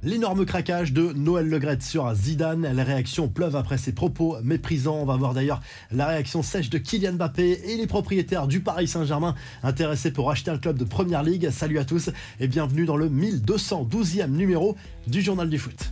L'énorme craquage de Noël Le Graët sur Zidane, les réactions pleuvent après ses propos méprisants. On va voir d'ailleurs la réaction sèche de Kylian Mbappé et les propriétaires du Paris Saint-Germain intéressés pour acheter un club de Première Ligue. Salut à tous et bienvenue dans le 1212e numéro du Journal du Foot.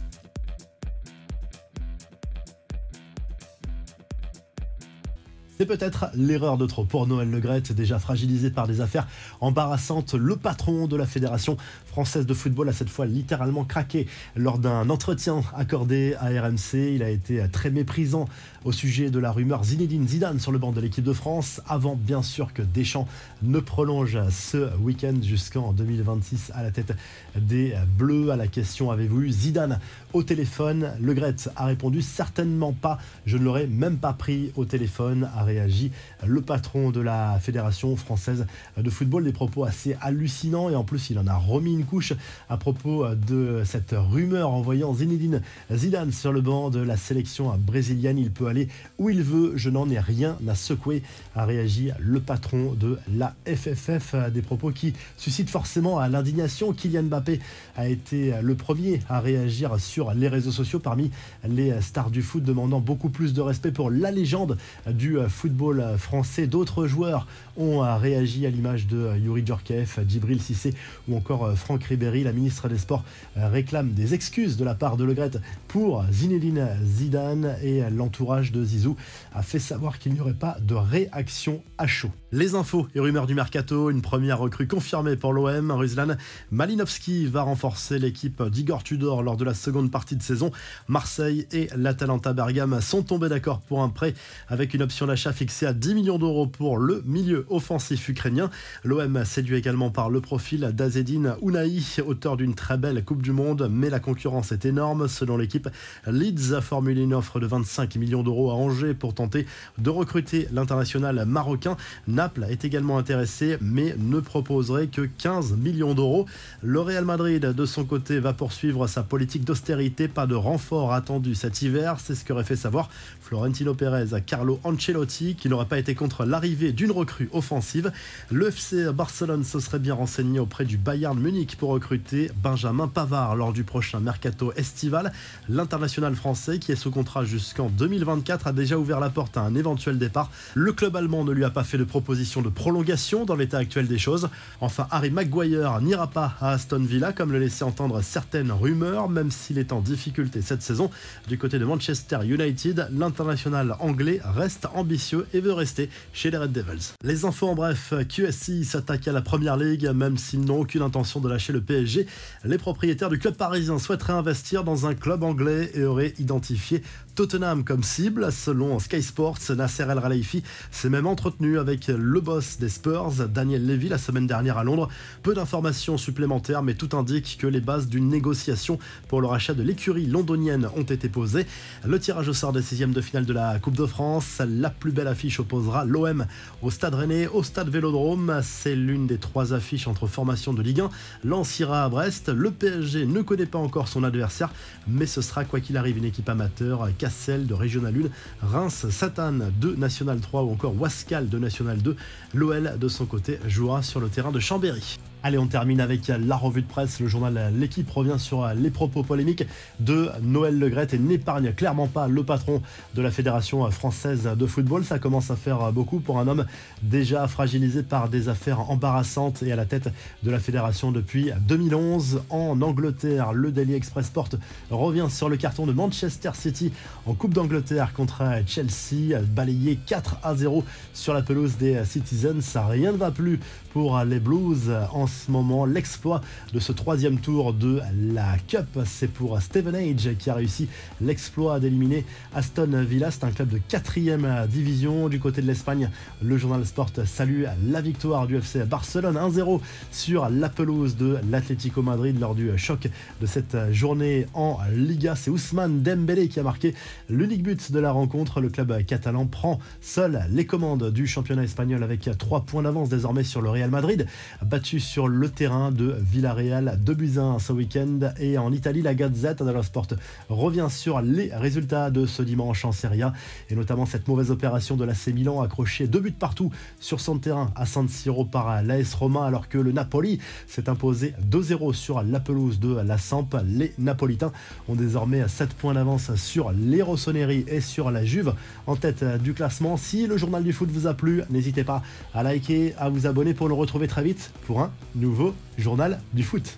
C'est peut-être l'erreur de trop pour Noël Le Graët, déjà fragilisé par des affaires embarrassantes. Le patron de la Fédération française de football a cette fois littéralement craqué lors d'un entretien accordé à RMC. Il a été très méprisant au sujet de la rumeur Zinedine Zidane sur le banc de l'équipe de France, avant bien sûr que Deschamps ne prolonge ce week-end jusqu'en 2026 à la tête des Bleus. À la question « Avez-vous eu Zidane au téléphone ?», Le Graët a répondu « Certainement pas, je ne l'aurais même pas pris au téléphone », a réagi le patron de la Fédération française de football. Des propos assez hallucinants et en plus il en a remis une couche à propos de cette rumeur en voyant Zinedine Zidane sur le banc de la sélection brésilienne. Il peut aller où il veut, je n'en ai rien à secouer, a réagi le patron de la FFF. Des propos qui suscitent forcément à l'indignation. Kylian Mbappé a été le premier à réagir sur les réseaux sociaux parmi les stars du foot, demandant beaucoup plus de respect pour la légende du football français. D'autres joueurs ont réagi à l'image de Youri Djorkaeff, Djibril Cissé ou encore Franck Ribéry. La ministre des Sports réclame des excuses de la part de Le Graët pour Zinedine Zidane et l'entourage de Zizou a fait savoir qu'il n'y aurait pas de réaction à chaud. Les infos et rumeurs du mercato, une première recrue confirmée pour l'OM. Ruslan Malinovski va renforcer l'équipe d'Igor Tudor lors de la seconde partie de saison. Marseille et l'Atalanta Bergame sont tombés d'accord pour un prêt avec une option d'achat fixée à 10 millions d'euros pour le milieu offensif ukrainien. L'OM séduit également par le profil d'Azzedine Ounahi, auteur d'une très belle Coupe du Monde, mais la concurrence est énorme. Selon l'équipe, Leeds a formulé une offre de 25 millions d'euros à Angers pour tenter de recruter l'international marocain. Naples est également intéressé, mais ne proposerait que 15 millions d'euros. Le Real Madrid, de son côté, va poursuivre sa politique d'austérité. Pas de renfort attendu cet hiver, c'est ce qu'aurait fait savoir Florentino Pérez à Carlo Ancelotti, qui n'aurait pas été contre l'arrivée d'une recrue offensive. Le FC Barcelone se serait bien renseigné auprès du Bayern Munich pour recruter Benjamin Pavard lors du prochain mercato estival. L'international français, qui est sous contrat jusqu'en 2024, a déjà ouvert la porte à un éventuel départ. Le club allemand ne lui a pas fait de proposition de prolongation dans l'état actuel des choses. Enfin, Harry Maguire n'ira pas à Aston Villa, comme le laissaient entendre certaines rumeurs, même s'il est en difficulté cette saison. Du côté de Manchester United, l'international anglais reste ambitieux et veut rester chez les Red Devils. Les infos en bref, QSI s'attaque à la Première Ligue, même s'ils n'ont aucune intention de lâcher le PSG. Les propriétaires du club parisien souhaiteraient investir dans un club anglais et auraient identifié Tottenham comme cible. Selon Sky Sports, Nasser El Khelaifi s'est même entretenu avec le boss des Spurs, Daniel Levy, la semaine dernière à Londres. Peu d'informations supplémentaires, mais tout indique que les bases d'une négociation pour le rachat de l'écurie londonienne ont été posées. Le tirage au sort des 6e de finale de la Coupe de France, la plus belle affiche opposera l'OM au Stade Rennais, au Stade Vélodrome. C'est l'une des 3 affiches entre formations de Ligue 1. Lens ira à Brest. Le PSG ne connaît pas encore son adversaire, mais ce sera quoi qu'il arrive une équipe amateur. Cassel de Régional 1, Reims, Satane de National 3 ou encore Wascal de National 2. L'OL de son côté jouera sur le terrain de Chambéry. Allez, on termine avec la revue de presse. Le journal L'Équipe revient sur les propos polémiques de Noël Le Graët et n'épargne clairement pas le patron de la Fédération française de football. Ça commence à faire beaucoup pour un homme déjà fragilisé par des affaires embarrassantes et à la tête de la Fédération depuis 2011. En Angleterre, le Daily Express Sport revient sur le carton de Manchester City en Coupe d'Angleterre contre Chelsea, balayé 4-0 sur la pelouse des Citizens. Rien ne va plus pour les Blues en ce moment. L'exploit de ce 3e tour de la Cup, c'est pour Steven Age qui a réussi l'exploit d'éliminer Aston Villa. C'est un club de 4e division. Du côté de l'Espagne, le journal Sport salue la victoire du FC Barcelone 1-0 sur la pelouse de l'Atlético Madrid lors du choc de cette journée en Liga. C'est Ousmane Dembélé qui a marqué l'unique but de la rencontre. Le club catalan prend seul les commandes du championnat espagnol avec 3 points d'avance désormais sur le Real Madrid, battu sur sur le terrain de Villarreal 2-1 ce week-end. Et en Italie, la Gazzetta dello Sport revient sur les résultats de ce dimanche en Serie A et notamment cette mauvaise opération de l'AC Milan accroché 2 buts partout sur son terrain à San Siro par l'AS Roma alors que le Napoli s'est imposé 2-0 sur la pelouse de la Samp. Les Napolitains ont désormais 7 points d'avance sur les Rossoneri et sur la Juve en tête du classement. Si le journal du foot vous a plu, n'hésitez pas à liker, à vous abonner pour le retrouver très vite pour un nouveau journal du foot.